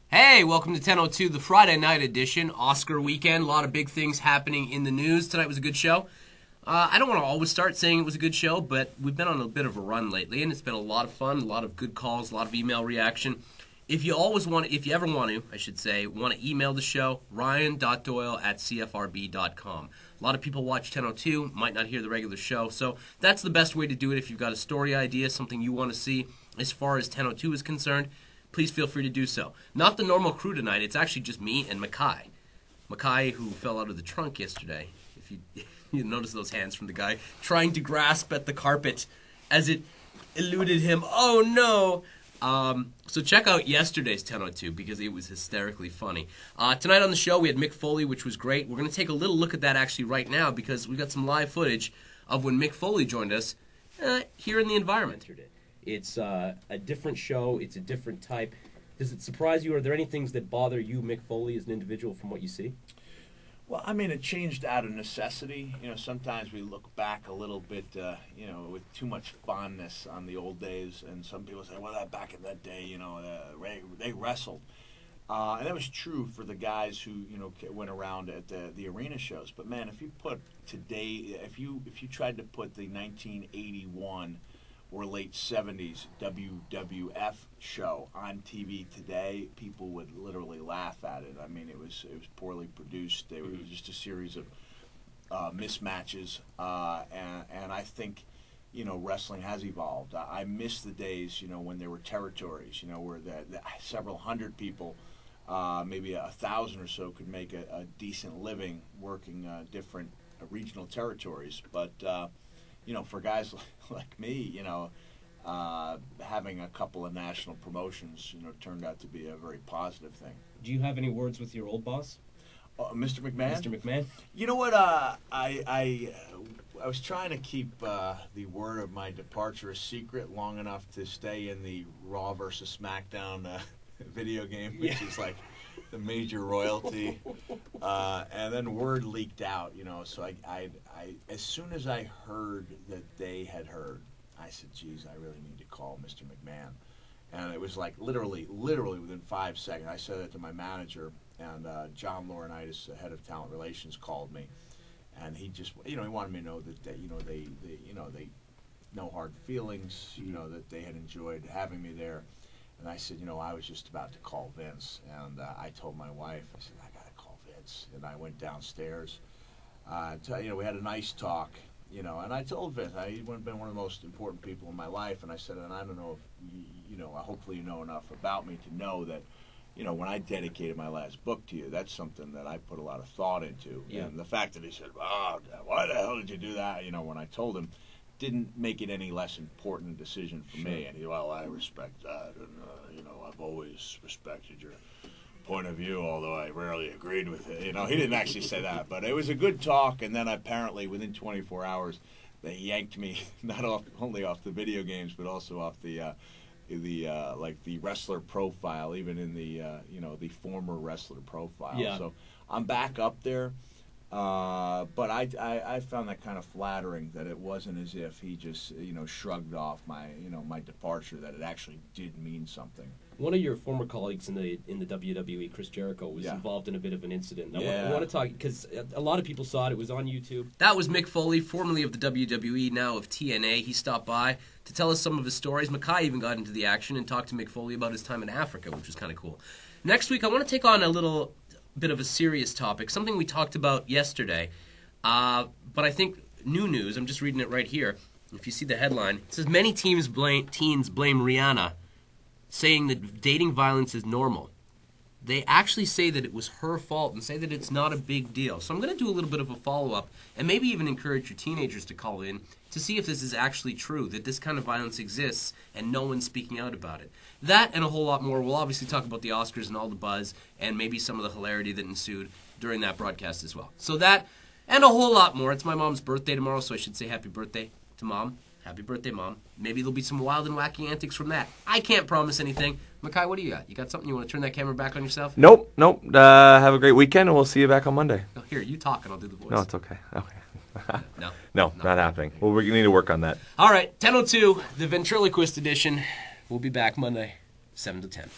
Hey, welcome to 10:02, the Friday night edition, Oscar weekend. A lot of big things happening in the news. Tonight was a good show. I don't want to always start saying it was a good show, but we've been on a bit of a run lately, and it's been a lot of fun, a lot of good calls, a lot of email reaction. If you ever want to email the show, ryan.doyle@cfrb.com. A lot of people watch 10:02, might not hear the regular show, so that's the best way to do it. If you've got a story idea, something you want to see as far as 10:02 is concerned, please feel free to do so. Not the normal crew tonight. It's actually just me and Mackay. Mackay, who fell out of the trunk yesterday. If you notice those hands from the guy trying to grasp at the carpet as it eluded him. Oh, no. So check out yesterday's 10:02 because it was hysterically funny. Tonight on the show, we had Mick Foley, which was great. We're going to take a little look at that actually right now because we got some live footage of when Mick Foley joined us here in the environment. It's a different show. It's a different type. Does it surprise you? Are there any things that bother you, Mick Foley, as an individual from what you see? Well, I mean, it changed out of necessity. You know, sometimes we look back a little bit, with too much fondness on the old days, and some people say, well, that back in that day, they wrestled. And that was true for the guys who, went around at the arena shows. But, man, if you put today, if you tried to put the 1981 or late 70s WWF show on TV today, people would literally laugh at it. I mean, it was poorly produced. It was just a series of mismatches, and I think, wrestling has evolved. I miss the days, when there were territories, where the several hundred people, maybe 1,000 or so, could make a decent living working different regional territories. But for guys like me, having a couple of national promotions, turned out to be a very positive thing. Do you have any words with your old boss? Mr. McMahon? Mr. McMahon? You know what? I was trying to keep the word of my departure a secret long enough to stay in the Raw versus SmackDown video game, which is like the major royalty, and then word leaked out, so I as soon as I heard that they had heard, I said, geez, I really need to call Mr. McMahon. And it was like literally within 5 seconds. I said that to my manager, and John Laurinaitis, the head of talent relations, called me, and he just, he wanted me to know that they no hard feelings, that they had enjoyed having me there. And I said, I was just about to call Vince. And I told my wife, I said, I got to call Vince. And I went downstairs. We had a nice talk, and I told Vince, he's been one of the most important people in my life. And I said, and I don't know if, hopefully you know enough about me to know that, when I dedicated my last book to you, that's something that I put a lot of thought into. Yeah. And the fact that he said, oh, why the hell did you do that? When I told him, didn't make it any less important decision for me. And he, well, I respect that, and I've always respected your point of view, although I rarely agreed with it. He didn't actually say that, but it was a good talk. And then apparently within 24 hours, they yanked me not only off the video games, but also off the wrestler profile, even in the the former wrestler profile. Yeah. So I'm back up there. But I found that kind of flattering, that it wasn't as if he just shrugged off my my departure, that it actually did mean something. One of your former colleagues in the WWE, Chris Jericho, was involved in a bit of an incident. I want to talk, because a lot of people saw it. It was on YouTube. That was Mick Foley, formerly of the WWE, now of TNA. He stopped by to tell us some of his stories. Mackay even got into the action and talked to Mick Foley about his time in Africa, which was kind of cool. Next week, I want to take on a little bit of a serious topic, something we talked about yesterday, but I think new news. I'm just reading it right here. If you see the headline, it says, many teens blame Rihanna, saying that dating violence is normal. They actually say that it was her fault and say that it's not a big deal. So I'm going to do a little bit of a follow-up and maybe even encourage your teenagers to call in to see if this is actually true, that this kind of violence exists and no one's speaking out about it. That and a whole lot more. We'll obviously talk about the Oscars and all the buzz and maybe some of the hilarity that ensued during that broadcast as well. So that and a whole lot more. It's my mom's birthday tomorrow, so I should say happy birthday to Mom. Happy birthday, Mom. Maybe there'll be some wild and wacky antics from that. I can't promise anything. Mackay, what do you got? You got something? You want to turn that camera back on yourself? Nope. Have a great weekend, and we'll see you back on Monday. Oh, here, you talk, and I'll do the voice. No, it's okay. Okay. No, not happening. Well, we need to work on that. All right, 10:02, the ventriloquist edition. We'll be back Monday, 7 to 10.